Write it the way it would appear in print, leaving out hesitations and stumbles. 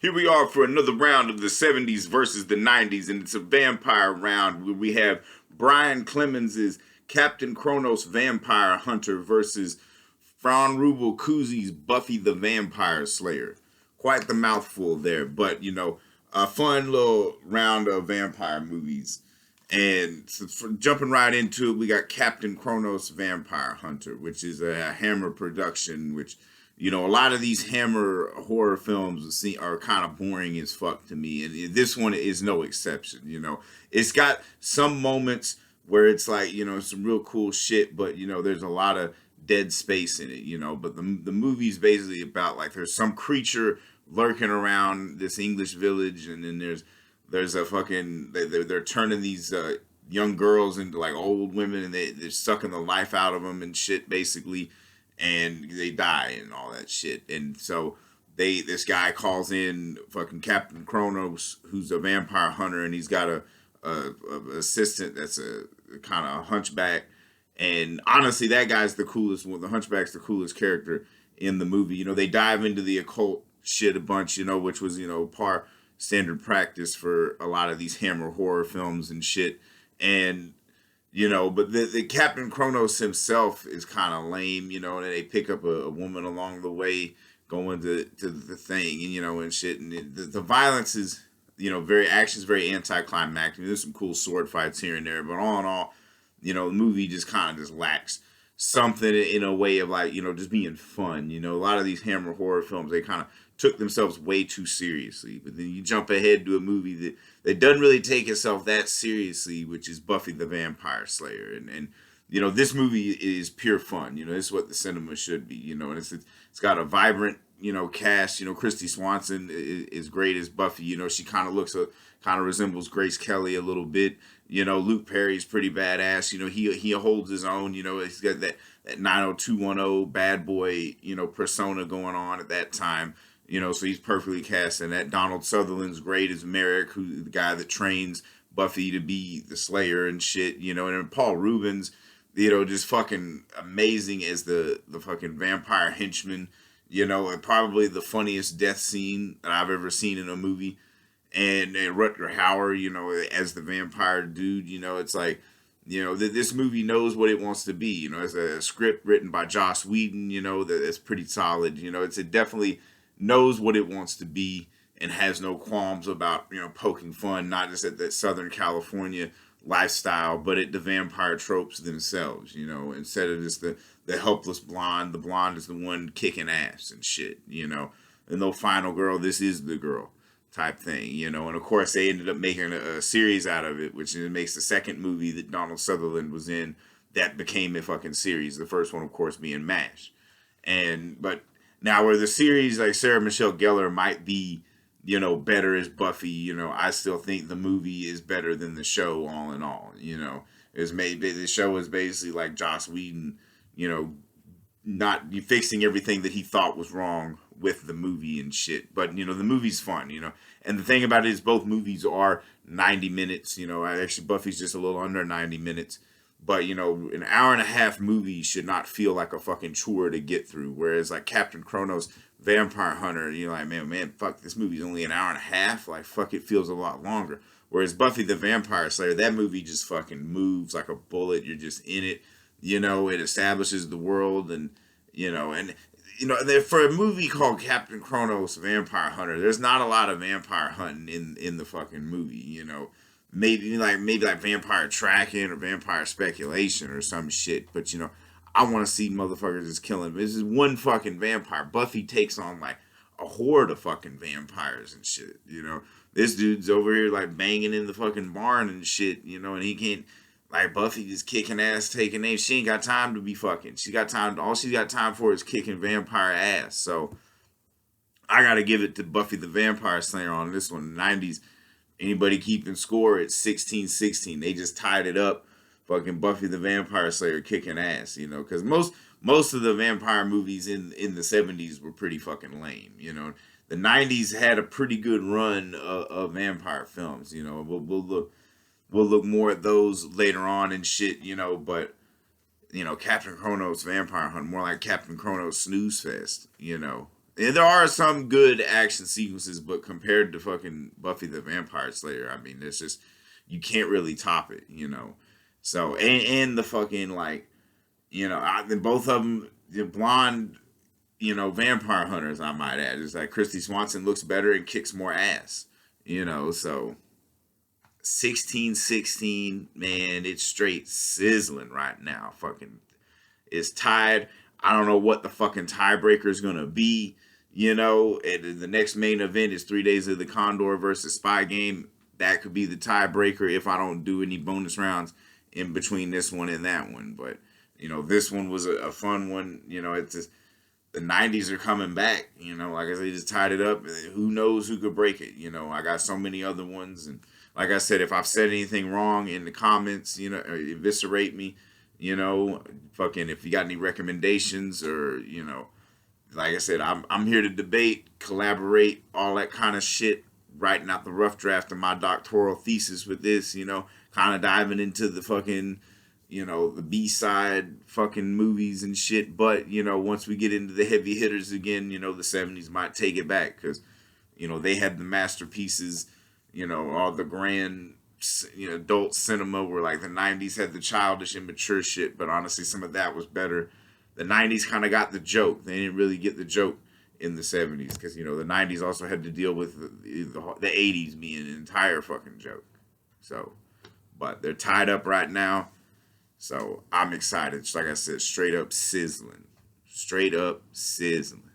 Here we are for another round of the 70s versus the 90s, and it's a vampire round where we have Brian Clemens' Captain Kronos Vampire Hunter versus Fran Rubel Kuzui's Buffy the Vampire Slayer. Quite the mouthful there, but a fun little round of vampire movies. And so for jumping right into it, we got Captain Kronos Vampire Hunter, which is a Hammer production, which a lot of these Hammer horror films are kind of boring as fuck to me, and this one is no exception. It's got some moments where it's like some real cool shit, but there's a lot of dead space in it. But the movie's basically about like there's some creature lurking around this English village, and then there's a fucking they're turning these young girls into like old women, and they're sucking the life out of them and shit basically, and they die and all that shit. And so this guy calls in fucking Captain Kronos, who's a vampire hunter, and he's got a assistant that's a kind of hunchback. And honestly, that guy's the coolest one. The hunchback's the coolest character in the movie. They dive into the occult shit a bunch, which was par standard practice for a lot of these Hammer horror films and shit. And but the Captain Kronos himself is kind of lame, and they pick up a woman along the way going to the thing, and shit. And the violence is, action's very anticlimactic. There's some cool sword fights here and there, but all in all, the movie just kind of just lacks something in a way of like, just being fun. A lot of these Hammer horror films, they kind of took themselves way too seriously. But then you jump ahead to a movie that doesn't really take itself that seriously, which is Buffy the Vampire Slayer. And this movie is pure fun. This is what the cinema should be. And it's got a vibrant, cast. Christy Swanson is great as Buffy. She kind of resembles Grace Kelly a little bit. Luke Perry's pretty badass. He holds his own. He's got that 90210 bad boy, persona going on at that time. So he's perfectly cast in that. Donald Sutherland's great as Merrick, who's the guy that trains Buffy to be the Slayer and shit. And then Paul Rubens, just fucking amazing as the fucking vampire henchman. And probably the funniest death scene that I've ever seen in a movie. And Rutger Hauer, as the vampire dude, it's like, this movie knows what it wants to be. It's a script written by Joss Whedon, that's pretty solid. It definitely knows what it wants to be and has no qualms about, poking fun, not just at that Southern California lifestyle, but at the vampire tropes themselves, instead of just the helpless blonde. The blonde is the one kicking ass and shit, and no final girl, this is the girl type thing, and of course they ended up making a series out of it, which makes the second movie that Donald Sutherland was in that became a fucking series. The first one, of course, being MASH. But now where the series, like Sarah Michelle Gellar might be, better as Buffy, I still think the movie is better than the show all in all, the show is basically like Joss Whedon, not fixing everything that he thought was wrong with the movie and shit. But the movie's fun, and the thing about it is both movies are 90 minutes. Actually Buffy's just a little under 90 minutes, but an hour and a half movie should not feel like a fucking chore to get through, whereas like Captain Kronos Vampire Hunter, like man, fuck, this movie's only an hour and a half, like fuck, it feels a lot longer. Whereas Buffy the Vampire Slayer, that movie just fucking moves like a bullet. You're just in it. It establishes the world, and for a movie called Captain Kronos Vampire Hunter, there's not a lot of vampire hunting in the fucking movie. Maybe like vampire tracking or vampire speculation or some shit. But I want to see motherfuckers just killing. This is one fucking vampire. Buffy takes on like a horde of fucking vampires and shit. This dude's over here like banging in the fucking barn and shit. And he can't. Like Buffy just kicking ass, taking names. She ain't got time to be fucking. All she's got time for is kicking vampire ass. So I gotta give it to Buffy the Vampire Slayer on this one. The 90s, anybody keeping score, it's 16-16. They just tied it up. Fucking Buffy the Vampire Slayer kicking ass, because most of the vampire movies in the 70s were pretty fucking lame. The 90s had a pretty good run of vampire films. We'll look more at those later on and shit, but Captain Kronos Vampire Hunt, more like Captain Kronos Snooze Fest, And there are some good action sequences, but compared to fucking Buffy the Vampire Slayer, I mean, it's just you can't really top it, you know. So and the fucking like, you know, both of them, the blonde, you know, vampire hunters, I might add, is like Christy Swanson looks better and kicks more ass, you know. So 16-16, man, it's straight sizzling right now. Fucking, it's tied. I don't know what the fucking tiebreaker is gonna be. You know, and the next main event is 3 Days of the Condor versus Spy Game. That could be the tiebreaker if I don't do any bonus rounds in between this one and that one. But you know, this one was a fun one. You know, it's just, the '90s are coming back. You know, like I said, just tied it up. Who knows who could break it? You know, I got so many other ones, and like I said, if I've said anything wrong in the comments, you know, eviscerate me. You know, fucking, if you got any recommendations, or you know, like I said, I'm here to debate, collaborate, all that kind of shit. Writing out the rough draft of my doctoral thesis with this, you know, kind of diving into the fucking, you know, the B-side fucking movies and shit. But, you know, once we get into the heavy hitters again, you know, the 70s might take it back, because, you know, they had the masterpieces, you know, all the grand, you know, adult cinema, where like the 90s had the childish, immature shit. But honestly, some of that was better. The 90s kind of got the joke. They didn't really get the joke in the 70s, because, you know, the 90s also had to deal with the 80s being an entire fucking joke. So, but they're tied up right now. So I'm excited. Like I said, straight up sizzling. Straight up sizzling.